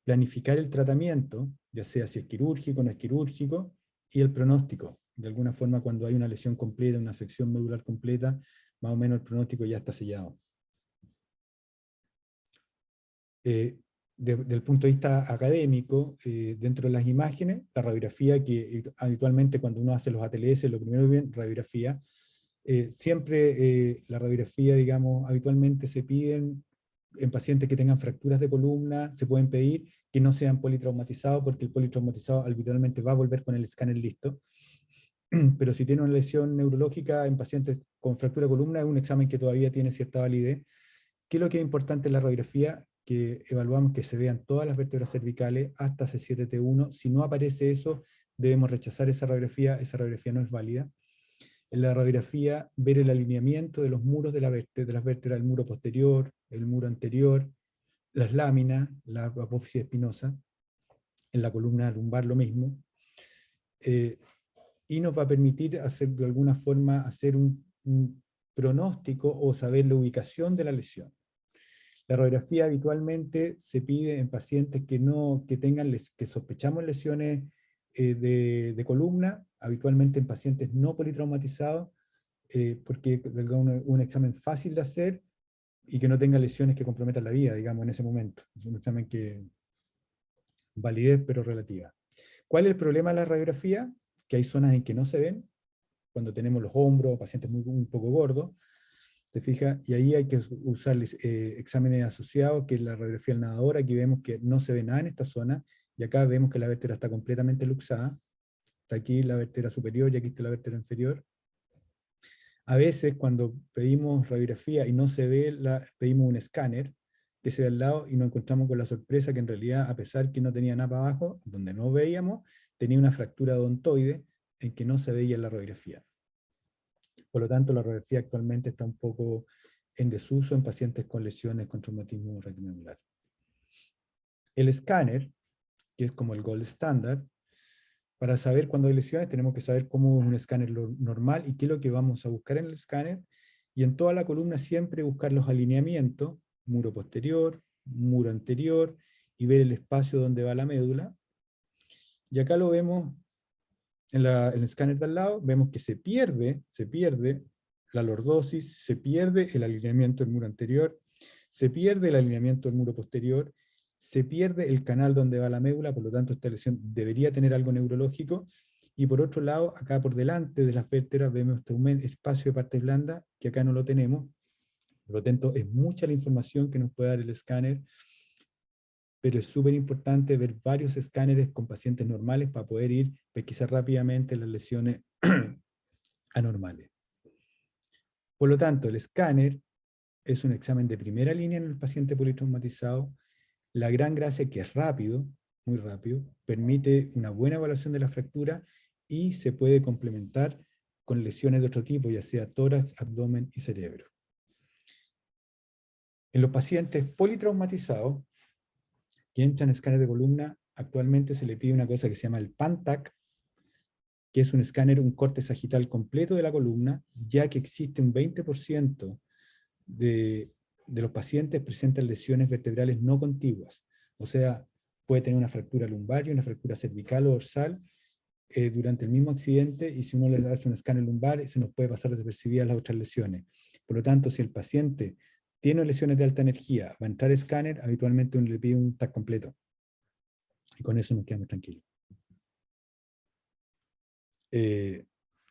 Planificar el tratamiento, ya sea si es quirúrgico o no es quirúrgico, y el pronóstico. De alguna forma, cuando hay una lesión completa, una sección medular completa, más o menos el pronóstico ya está sellado. Desde el punto de vista académico, dentro de las imágenes, la radiografía, que habitualmente cuando uno hace los ATLS, lo primero que ven, radiografía, siempre la radiografía, digamos, habitualmente se piden en pacientes que tengan fracturas de columna, se pueden pedir que no sean politraumatizados, porque el politraumatizado habitualmente va a volver con el escáner listo. Pero si tiene una lesión neurológica en pacientes con fractura de columna, es un examen que todavía tiene cierta validez. ¿Qué es lo que es importante en la radiografía? Que evaluamos que se vean todas las vértebras cervicales hasta C7T1. Si no aparece eso, debemos rechazar esa radiografía no es válida. En la radiografía, ver el alineamiento de los muros de las vértebras, el muro posterior, el muro anterior, las láminas, la apófisis espinosa, en la columna lumbar lo mismo, y nos va a permitir hacer, de alguna forma, hacer un pronóstico o saber la ubicación de la lesión. La radiografía habitualmente se pide en pacientes que sospechamos lesiones de columna, habitualmente en pacientes no politraumatizados, porque es un examen fácil de hacer y que no tenga lesiones que comprometan la vida, digamos, en ese momento. Es un examen que validez pero relativa. ¿Cuál es el problema de la radiografía? Que hay zonas en que no se ven, cuando tenemos los hombros, pacientes un poco gordos, ¿se fija? Y ahí hay que usar exámenes asociados, que es la radiografía del nadador. Aquí vemos que no se ve nada en esta zona, y acá vemos que la vértebra está completamente luxada. Está aquí la vértebra superior y aquí está la vértebra inferior. A veces cuando pedimos radiografía y no se ve, pedimos un escáner que se ve al lado y nos encontramos con la sorpresa que en realidad, a pesar que no tenía nada para abajo, donde no veíamos, tenía una fractura odontoide en que no se veía en la radiografía. Por lo tanto, la radiografía actualmente está un poco en desuso en pacientes con lesiones con traumatismo raquiomedular. El escáner, que es como el gold standard, para saber cuándo hay lesiones tenemos que saber cómo es un escáner normal y qué es lo que vamos a buscar en el escáner. Y en toda la columna siempre buscar los alineamientos, muro posterior, muro anterior, y ver el espacio donde va la médula. Y acá lo vemos en el escáner de al lado, vemos que se pierde la lordosis, se pierde el alineamiento del muro anterior, se pierde el alineamiento del muro posterior, se pierde el canal donde va la médula, por lo tanto esta lesión debería tener algo neurológico, y por otro lado, acá por delante de las vértebras vemos este espacio de parte blanda, que acá no lo tenemos, por lo tanto es mucha la información que nos puede dar el escáner, pero es súper importante ver varios escáneres con pacientes normales para poder pesquisar rápidamente las lesiones anormales. Por lo tanto, el escáner es un examen de primera línea en el paciente politraumatizado. La gran gracia es que es rápido, muy rápido, permite una buena evaluación de la fractura y se puede complementar con lesiones de otro tipo, ya sea tórax, abdomen y cerebro. En los pacientes politraumatizados que entran en escáner de columna, actualmente se le pide una cosa que se llama el PANTAC, que es un escáner, un corte sagital completo de la columna, ya que existe un 20% de los pacientes presentan lesiones vertebrales no contiguas. O sea, puede tener una fractura lumbar y una fractura cervical o dorsal durante el mismo accidente, y si uno le hace un escáner lumbar, se nos puede pasar desapercibidas las otras lesiones. Por lo tanto, si el paciente tiene lesiones de alta energía, va a entrar escáner, habitualmente uno le pide un TAC completo. Y con eso nos quedamos tranquilos.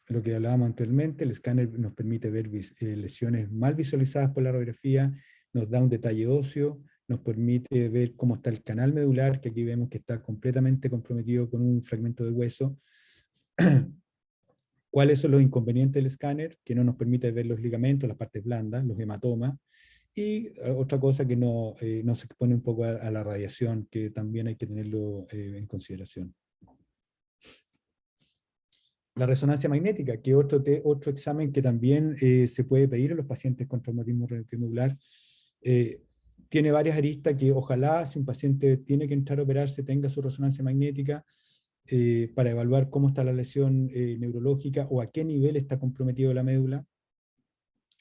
Lo que hablábamos anteriormente, el escáner nos permite ver lesiones mal visualizadas por la radiografía, nos da un detalle óseo, nos permite ver cómo está el canal medular, que aquí vemos que está completamente comprometido con un fragmento de hueso. ¿Cuáles son los inconvenientes del escáner? Que no nos permite ver los ligamentos, las partes blandas, los hematomas. Y otra cosa que nos expone un poco a la radiación, que también hay que tenerlo en consideración. La resonancia magnética, que es otro examen que también se puede pedir a los pacientes con traumatismo retromedular. Tiene varias aristas que ojalá, si un paciente tiene que entrar a operarse, tenga su resonancia magnética para evaluar cómo está la lesión neurológica o a qué nivel está comprometido la médula.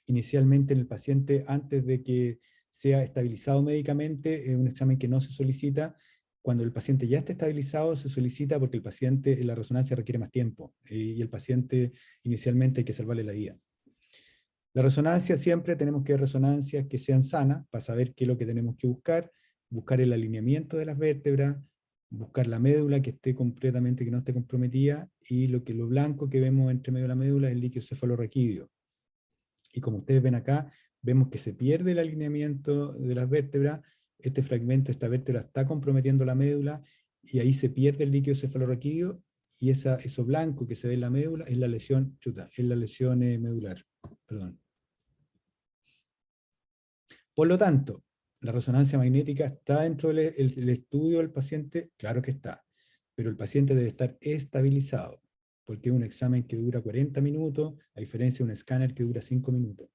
Inicialmente en el paciente, antes de que sea estabilizado médicamente, es un examen que no se solicita. Cuando el paciente ya está estabilizado, se solicita porque el paciente, la resonancia requiere más tiempo y el paciente inicialmente hay que salvarle la vida. La resonancia, siempre tenemos que ver resonancias que sean sanas para saber qué es lo que tenemos que buscar el alineamiento de las vértebras, buscar la médula que esté completamente, que no esté comprometida, y lo blanco que vemos entre medio de la médula es el líquido cefalorraquídeo. Y como ustedes ven acá, vemos que se pierde el alineamiento de las vértebras, este fragmento, esta vértebra está comprometiendo la médula, y ahí se pierde el líquido cefalorraquídeo, y eso blanco que se ve en la médula es la lesión, medular. Perdón. Por lo tanto, la resonancia magnética está dentro del estudio del paciente, claro que está, pero el paciente debe estar estabilizado, porque es un examen que dura 40 minutos, a diferencia de un escáner que dura 5 minutos.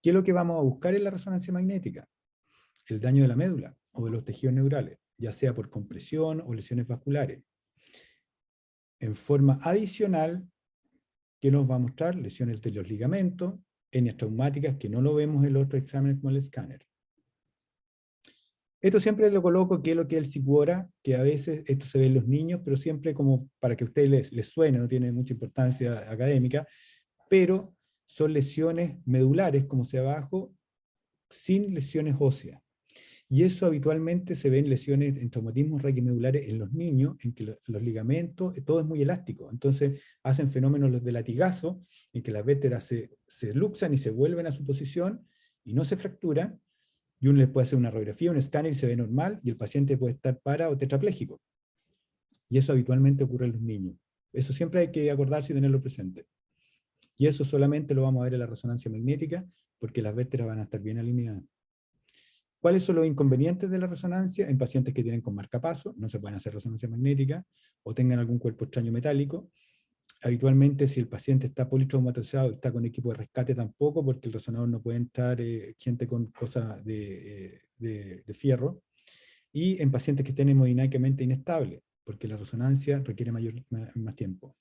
¿Qué es lo que vamos a buscar en la resonancia magnética? El daño de la médula o de los tejidos neurales, ya sea por compresión o lesiones vasculares. En forma adicional, ¿qué nos va a mostrar? Lesiones de los ligamentos, hernias traumáticas, que no lo vemos en los otros exámenes como el escáner. Esto siempre lo coloco, que es lo que es el SIGUORA, que a veces esto se ve en los niños, pero siempre como para que a ustedes les suene, no tiene mucha importancia académica, pero son lesiones medulares, como se ve abajo, sin lesiones óseas. Y eso habitualmente se ve en lesiones, en traumatismos raquimedulares en los niños, en que los ligamentos, todo es muy elástico. Entonces hacen fenómenos de latigazo, en que las vértebras se luxan y se vuelven a su posición y no se fracturan, y uno les puede hacer una radiografía, un escáner y se ve normal, y el paciente puede estar para o tetrapléjico. Y eso habitualmente ocurre en los niños. Eso siempre hay que acordarse y tenerlo presente. Y eso solamente lo vamos a ver en la resonancia magnética, porque las vértebras van a estar bien alineadas. ¿Cuáles son los inconvenientes de la resonancia? En pacientes que tienen con marcapaso, no se pueden hacer resonancia magnética, o tengan algún cuerpo extraño metálico. Habitualmente, si el paciente está politraumatizado, está con equipo de rescate tampoco, porque el resonador no puede entrar gente con cosas de fierro. Y en pacientes que estén hemodinámicamente inestables, porque la resonancia requiere más tiempo.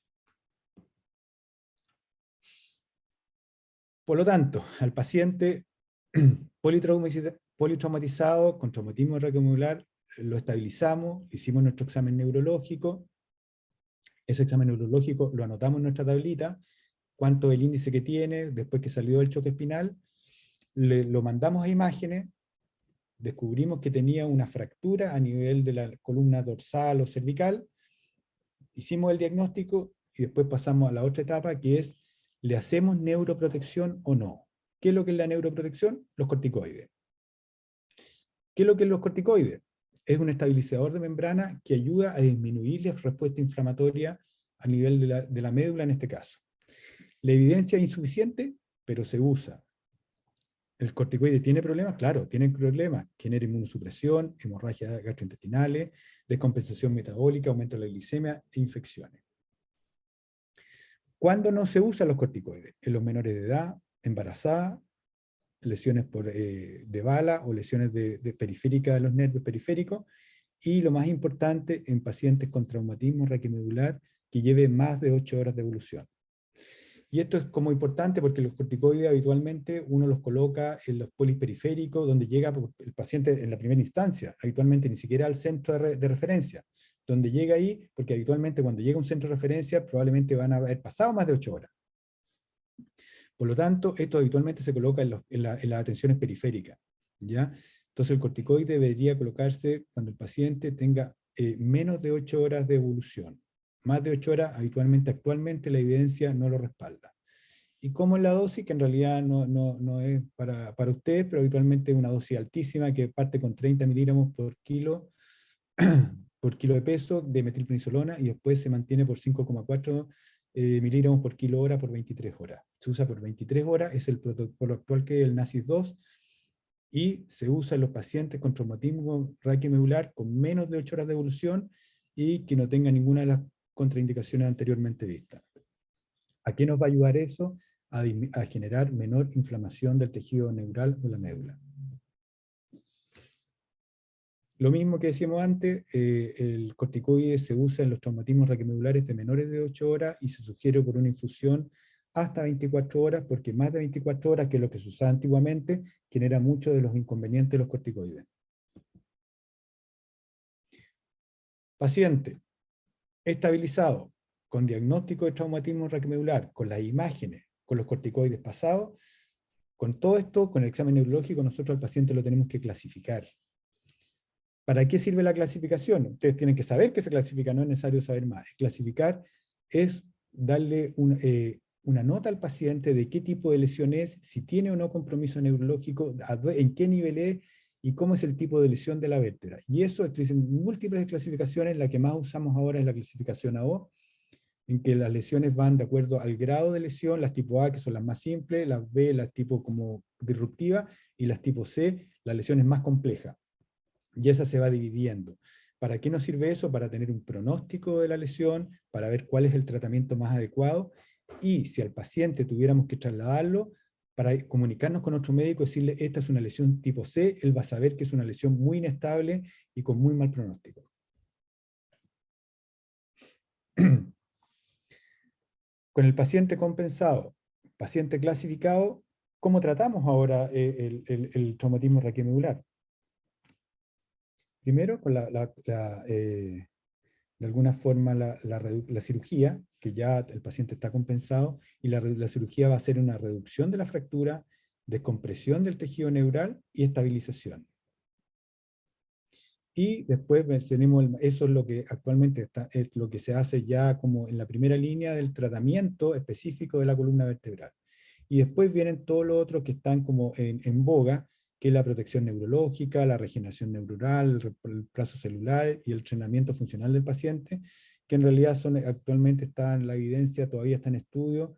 Por lo tanto, al paciente politraumatizado con traumatismo raquiomedular, lo estabilizamos, hicimos nuestro examen neurológico, ese examen neurológico lo anotamos en nuestra tablita, cuánto es el índice que tiene, después que salió del choque espinal, lo mandamos a imágenes, descubrimos que tenía una fractura a nivel de la columna dorsal o cervical, hicimos el diagnóstico y después pasamos a la otra etapa, que es, ¿le hacemos neuroprotección o no? ¿Qué es lo que es la neuroprotección? Los corticoides. ¿Qué es lo que es los corticoides? Es un estabilizador de membrana que ayuda a disminuir la respuesta inflamatoria a nivel de la médula en este caso. La evidencia es insuficiente, pero se usa. ¿El corticoide tiene problemas? Claro, tiene problemas. Genera inmunosupresión, hemorragias gastrointestinales, descompensación metabólica, aumento de la glicemia e infecciones. ¿Cuándo no se usan los corticoides? En los menores de edad, embarazadas, lesiones de bala o lesiones periféricas de los nervios periféricos, y lo más importante, en pacientes con traumatismo raquimedular que lleve más de 8 horas de evolución. Y esto es como importante porque los corticoides habitualmente uno los coloca en los poliperiféricos, donde llega el paciente en la primera instancia, habitualmente ni siquiera al centro de referencia, donde llega ahí, porque habitualmente cuando llega a un centro de referencia probablemente van a haber pasado más de 8 horas. Por lo tanto, esto habitualmente se coloca en las atenciones periféricas, ¿ya? Entonces el corticoide debería colocarse cuando el paciente tenga menos de 8 horas de evolución. Más de 8 horas, habitualmente, actualmente, la evidencia no lo respalda. ¿Y cómo es la dosis? Que en realidad no es para ustedes, pero habitualmente es una dosis altísima que parte con 30 miligramos por kilo, por kilo de peso de metilprednisolona y después se mantiene por 5,4 miligramos por kilo hora por 23 horas. Se usa por 23 horas, es el protocolo actual que es el NACIS-2, y se usa en los pacientes con traumatismo raquiomedular con menos de 8 horas de evolución y que no tenga ninguna de las contraindicaciones anteriormente vistas. ¿A qué nos va a ayudar eso? A generar menor inflamación del tejido neural o la médula. Lo mismo que decíamos antes, el corticoide se usa en los traumatismos raquimedulares de menores de 8 horas y se sugiere por una infusión hasta 24 horas, porque más de 24 horas, que es lo que se usaba antiguamente, genera muchos de los inconvenientes de los corticoides. Paciente estabilizado, con diagnóstico de traumatismo raquimedular, con las imágenes, con los corticoides pasados, con todo esto, con el examen neurológico, nosotros al paciente lo tenemos que clasificar. ¿Para qué sirve la clasificación? Ustedes tienen que saber que se clasifica, no es necesario saber más. Clasificar es darle una nota al paciente de qué tipo de lesión es, si tiene o no compromiso neurológico, en qué nivel es, y cómo es el tipo de lesión de la vértebra. Y eso existen múltiples clasificaciones, la que más usamos ahora es la clasificación AO, en que las lesiones van de acuerdo al grado de lesión, las tipo A, que son las más simples, las B, las tipo como disruptiva, y las tipo C, las lesiones más complejas. Y esa se va dividiendo. ¿Para qué nos sirve eso? Para tener un pronóstico de la lesión, para ver cuál es el tratamiento más adecuado, y si al paciente tuviéramos que trasladarlo, para comunicarnos con nuestro médico, decirle, esta es una lesión tipo C, él va a saber que es una lesión muy inestable y con muy mal pronóstico. Con el paciente compensado, paciente clasificado, ¿cómo tratamos ahora el traumatismo raquiomedular? Primero, con de alguna forma la cirugía, que ya el paciente está compensado, y la cirugía va a ser una reducción de la fractura, descompresión del tejido neural y estabilización. Y después tenemos, eso es lo que actualmente es lo que se hace ya como en la primera línea del tratamiento específico de la columna vertebral. Y después vienen todos los otros que están como en boga, que es la protección neurológica, la regeneración neuronal, el plazo celular y el entrenamiento funcional del paciente, que en realidad actualmente está en la evidencia, todavía está en estudio,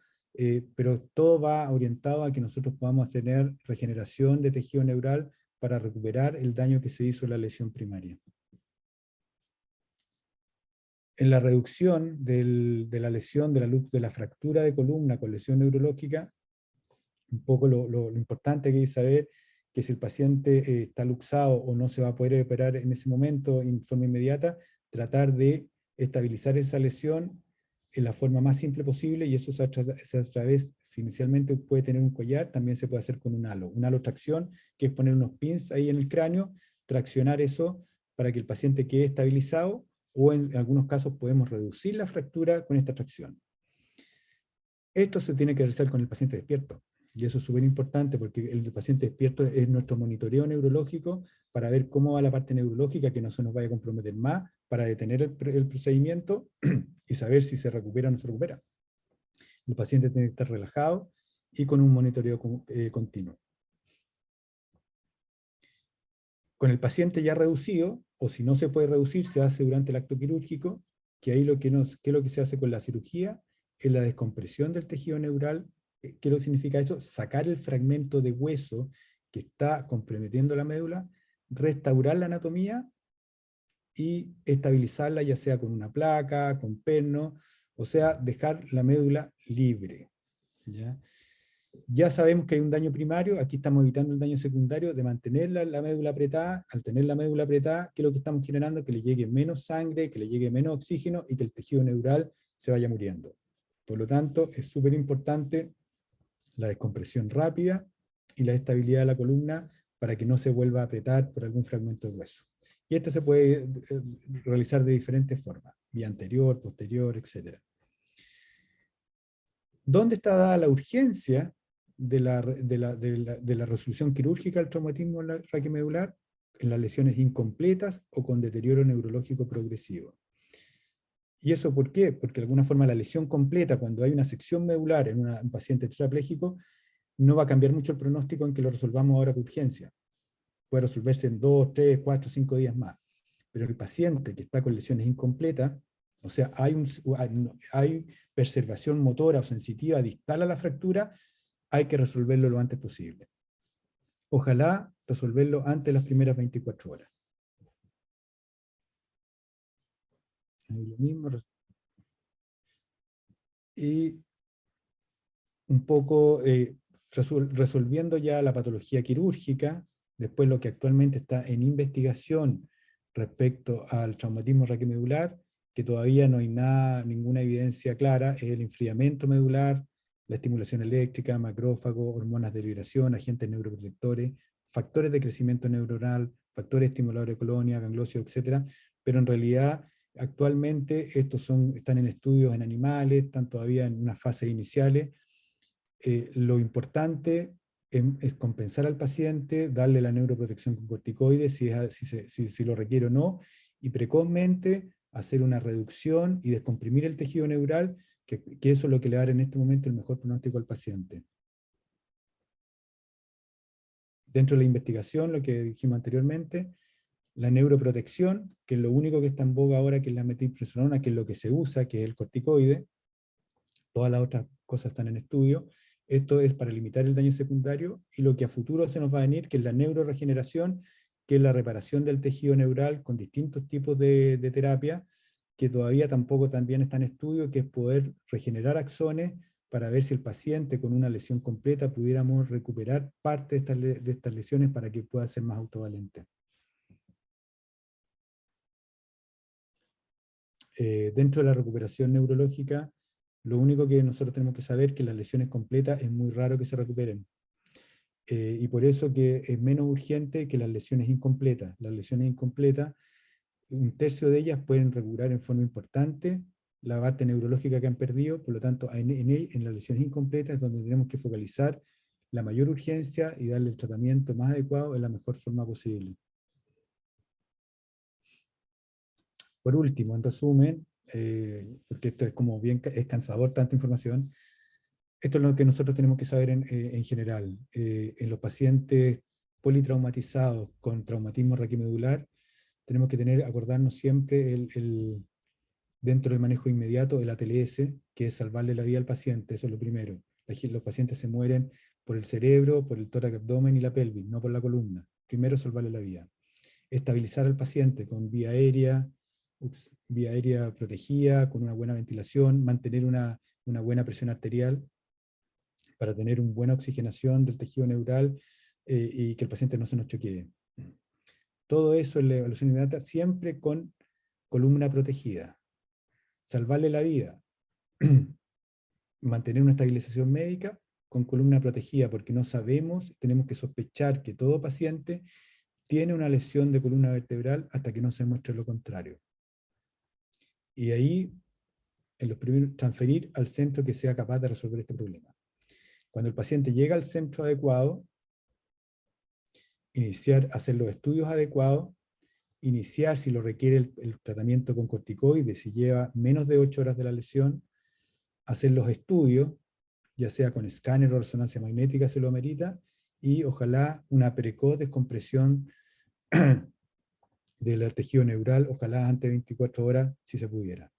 pero todo va orientado a que nosotros podamos tener regeneración de tejido neural para recuperar el daño que se hizo en la lesión primaria. En la reducción de la lesión de la fractura de columna con lesión neurológica, un poco lo importante que es saber que si el paciente está luxado o no se va a poder operar en ese momento en forma inmediata, tratar de estabilizar esa lesión en la forma más simple posible, y eso se hace a través, si inicialmente puede tener un collar, también se puede hacer con un halo tracción, que es poner unos pins ahí en el cráneo, traccionar eso para que el paciente quede estabilizado, o en algunos casos podemos reducir la fractura con esta tracción. Esto se tiene que realizar con el paciente despierto, y eso es súper importante porque el paciente despierto es nuestro monitoreo neurológico para ver cómo va la parte neurológica, que no se nos vaya a comprometer más, para detener el procedimiento y saber si se recupera o no se recupera. El paciente tiene que estar relajado y con un monitoreo continuo. Con el paciente ya reducido, o si no se puede reducir, se hace durante el acto quirúrgico, que ahí ¿qué es lo que se hace con la cirugía? Es la descompresión del tejido neural. ¿Qué es lo que significa eso? Sacar el fragmento de hueso que está comprometiendo la médula, restaurar la anatomía y estabilizarla, ya sea con una placa, con perno, o sea, dejar la médula libre. Ya sabemos que hay un daño primario, aquí estamos evitando el daño secundario de mantener la médula apretada. Al tener la médula apretada, ¿qué es lo que estamos generando? Que le llegue menos sangre, que le llegue menos oxígeno y que el tejido neural se vaya muriendo. Por lo tanto, es súper importante la descompresión rápida y la estabilidad de la columna para que no se vuelva a apretar por algún fragmento de hueso. Y esto se puede realizar de diferentes formas, vía anterior, posterior, etc. ¿Dónde está dada la urgencia de la resolución quirúrgica del traumatismo raquiomedular? En las lesiones incompletas o con deterioro neurológico progresivo. ¿Y eso por qué? Porque de alguna forma la lesión completa, cuando hay una sección medular en un paciente tetrapléjico, no va a cambiar mucho el pronóstico en que lo resolvamos ahora con urgencia. Puede resolverse en 2, 3, 4, 5 días más. Pero el paciente que está con lesiones incompletas, o sea, hay preservación motora o sensitiva distal a la fractura, hay que resolverlo lo antes posible. Ojalá resolverlo antes de las primeras 24 horas. Ahí lo mismo. Y un poco resolviendo ya la patología quirúrgica, después lo que actualmente está en investigación respecto al traumatismo raquimedular, que todavía no hay ninguna evidencia clara, es el enfriamiento medular, la estimulación eléctrica, macrófagos, hormonas de liberación, agentes neuroprotectores, factores de crecimiento neuronal, factores estimuladores de colonia, gangliosidos, etc. Pero en realidad, actualmente estos están en estudios en animales, están todavía en unas fases iniciales. Lo importante es compensar al paciente, darle la neuroprotección con corticoides si lo requiere o no, y precozmente hacer una reducción y descomprimir el tejido neural, que eso es lo que le da en este momento el mejor pronóstico al paciente. Dentro de la investigación, lo que dijimos anteriormente, la neuroprotección, que es lo único que está en boga ahora, que es la metilprednisolona, que es lo que se usa, que es el corticoide. Todas las otras cosas están en estudio. Esto es para limitar el daño secundario, y lo que a futuro se nos va a venir, que es la neuroregeneración, que es la reparación del tejido neural con distintos tipos de terapia, que todavía tampoco también está en estudio, que es poder regenerar axones para ver si el paciente con una lesión completa pudiéramos recuperar parte de estas lesiones para que pueda ser más autovalente. Dentro de la recuperación neurológica, lo único que nosotros tenemos que saber es que las lesiones completas es muy raro que se recuperen. Y por eso que es menos urgente que las lesiones incompletas. Las lesiones incompletas, un tercio de ellas pueden recuperar en forma importante la parte neurológica que han perdido, por lo tanto, en las lesiones incompletas es donde tenemos que focalizar la mayor urgencia y darle el tratamiento más adecuado en la mejor forma posible. Por último, en resumen, porque esto es como es cansador tanta información, esto es lo que nosotros tenemos que saber en general. En los pacientes politraumatizados con traumatismo raquimedular, tenemos que acordarnos siempre dentro del manejo inmediato el ATLS, que es salvarle la vida al paciente, eso es lo primero. Los pacientes se mueren por el cerebro, por el tórax, abdomen y la pelvis, no por la columna. Primero salvarle la vida. Estabilizar al paciente con vía aérea protegida, con una buena ventilación, mantener una buena presión arterial para tener una buena oxigenación del tejido neural y que el paciente no se nos choquee. Todo eso en la evaluación inmediata siempre con columna protegida. Salvarle la vida. Mantener una estabilización médica con columna protegida, porque no sabemos, tenemos que sospechar que todo paciente tiene una lesión de columna vertebral hasta que no se muestre lo contrario. Y ahí, en los primeros, transferir al centro que sea capaz de resolver este problema. Cuando el paciente llega al centro adecuado, hacer los estudios adecuados, iniciar si lo requiere el tratamiento con corticoides, si lleva menos de 8 horas de la lesión, hacer los estudios, ya sea con escáner o resonancia magnética si lo amerita, y ojalá una precoz descompresión del tejido neural, ojalá antes de 24 horas si se pudiera.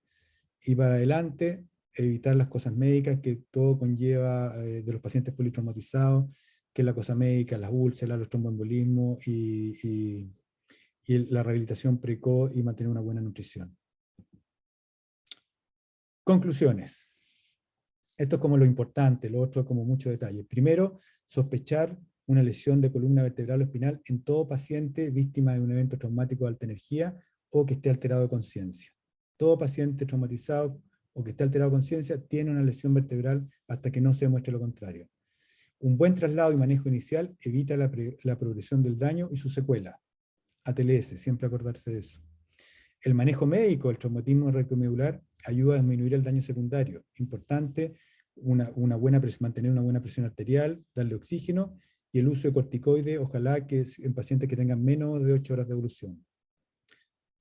Y para adelante, evitar las cosas médicas que todo conlleva de los pacientes politraumatizados, que es la cosa médica, las úlceras, los tromboembolismos y la rehabilitación precoz y mantener una buena nutrición. Conclusiones. Esto es como lo importante, lo otro como mucho detalle. Primero, sospechar una lesión de columna vertebral o espinal en todo paciente víctima de un evento traumático de alta energía o que esté alterado de conciencia. Todo paciente traumatizado o que esté alterado de conciencia tiene una lesión vertebral hasta que no se demuestre lo contrario. Un buen traslado y manejo inicial evita la progresión del daño y su secuela. ATLS, siempre acordarse de eso. El manejo médico del traumatismo raquimedular ayuda a disminuir el daño secundario. Importante, mantener una buena presión arterial, darle oxígeno y el uso de corticoides, ojalá que en pacientes que tengan menos de 8 horas de evolución.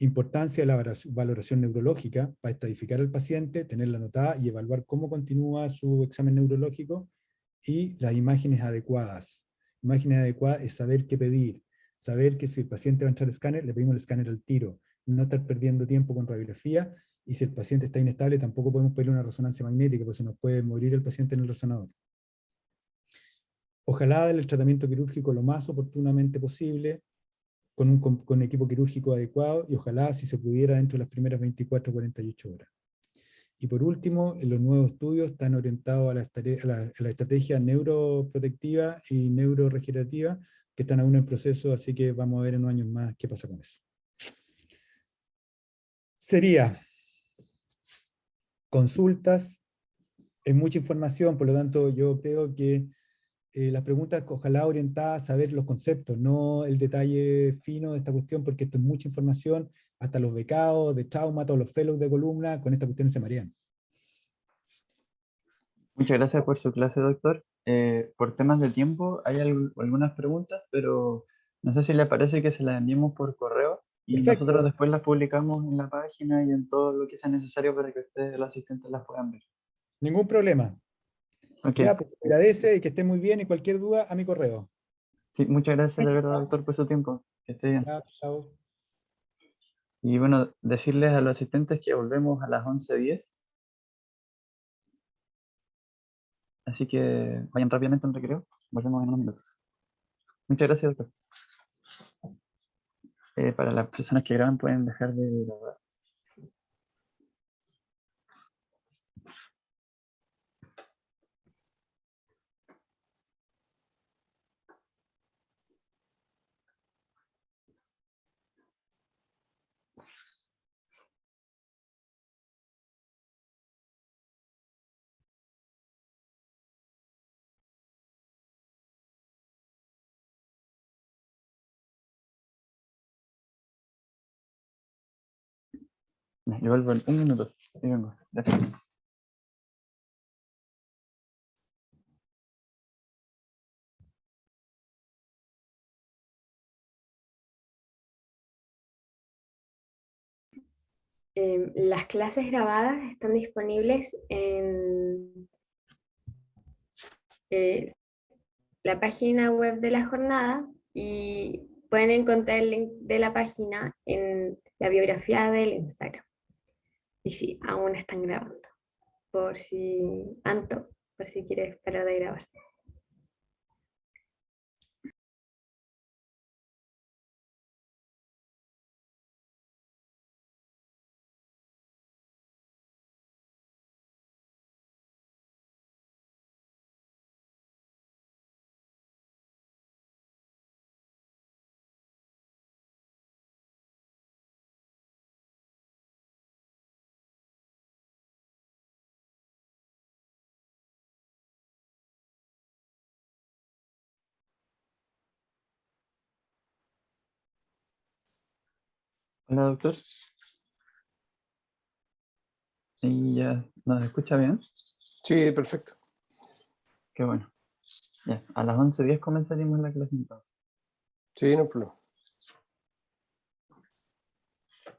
Importancia de la valoración neurológica para estadificar al paciente, tenerla anotada y evaluar cómo continúa su examen neurológico, y las imágenes adecuadas. Imágenes adecuadas es saber qué pedir, saber que si el paciente va a entrar al escáner, le pedimos el escáner al tiro, no estar perdiendo tiempo con radiografía, y si el paciente está inestable, tampoco podemos pedirle una resonancia magnética, porque se nos puede morir el paciente en el resonador. Ojalá darle el tratamiento quirúrgico lo más oportunamente posible, con equipo quirúrgico adecuado, y ojalá si se pudiera dentro de las primeras 24 o 48 horas. Y por último, en los nuevos estudios están orientados a la estrategia neuroprotectiva y neuroregenerativa, que están aún en proceso, así que vamos a ver en unos años más qué pasa con eso. Sería consultas, es mucha información, por lo tanto yo creo que las preguntas ojalá orientadas a saber los conceptos, no el detalle fino de esta cuestión, porque esto es mucha información, hasta los becados de trauma, todos los fellows de columna, con esta cuestión se marean. Muchas gracias por su clase, doctor. Por temas de tiempo, hay algunas preguntas, pero no sé si le parece que se las enviemos por correo y nosotros Perfecto, después las publicamos en la página y en todo lo que sea necesario para que ustedes, los asistentes, las puedan ver. ningún problema. Ok, Ya, pues, agradece y que esté muy bien, y cualquier duda a mi correo. sí, muchas gracias de verdad, doctor, por su tiempo. Que esté bien. Ya, chao. Y bueno, decirles a los asistentes que volvemos a las 11:10. Así que vayan rápidamente a un recreo. Volvemos en unos minutos. Muchas gracias, doctor. Para las personas que graban pueden dejar de grabar. Yo vuelvo en un minuto. Ahí vengo. Gracias. Las clases grabadas están disponibles en la página web de la jornada, y pueden encontrar el link de la página en la biografía del Instagram. Y sí, aún están grabando, por si, Anto, por si quieres parar de grabar. Hola, doctor. ¿Y ya nos escucha bien? Sí, perfecto. Qué bueno. Ya, a las 11:10 comenzaremos la clase entonces. Sí, no hay problema.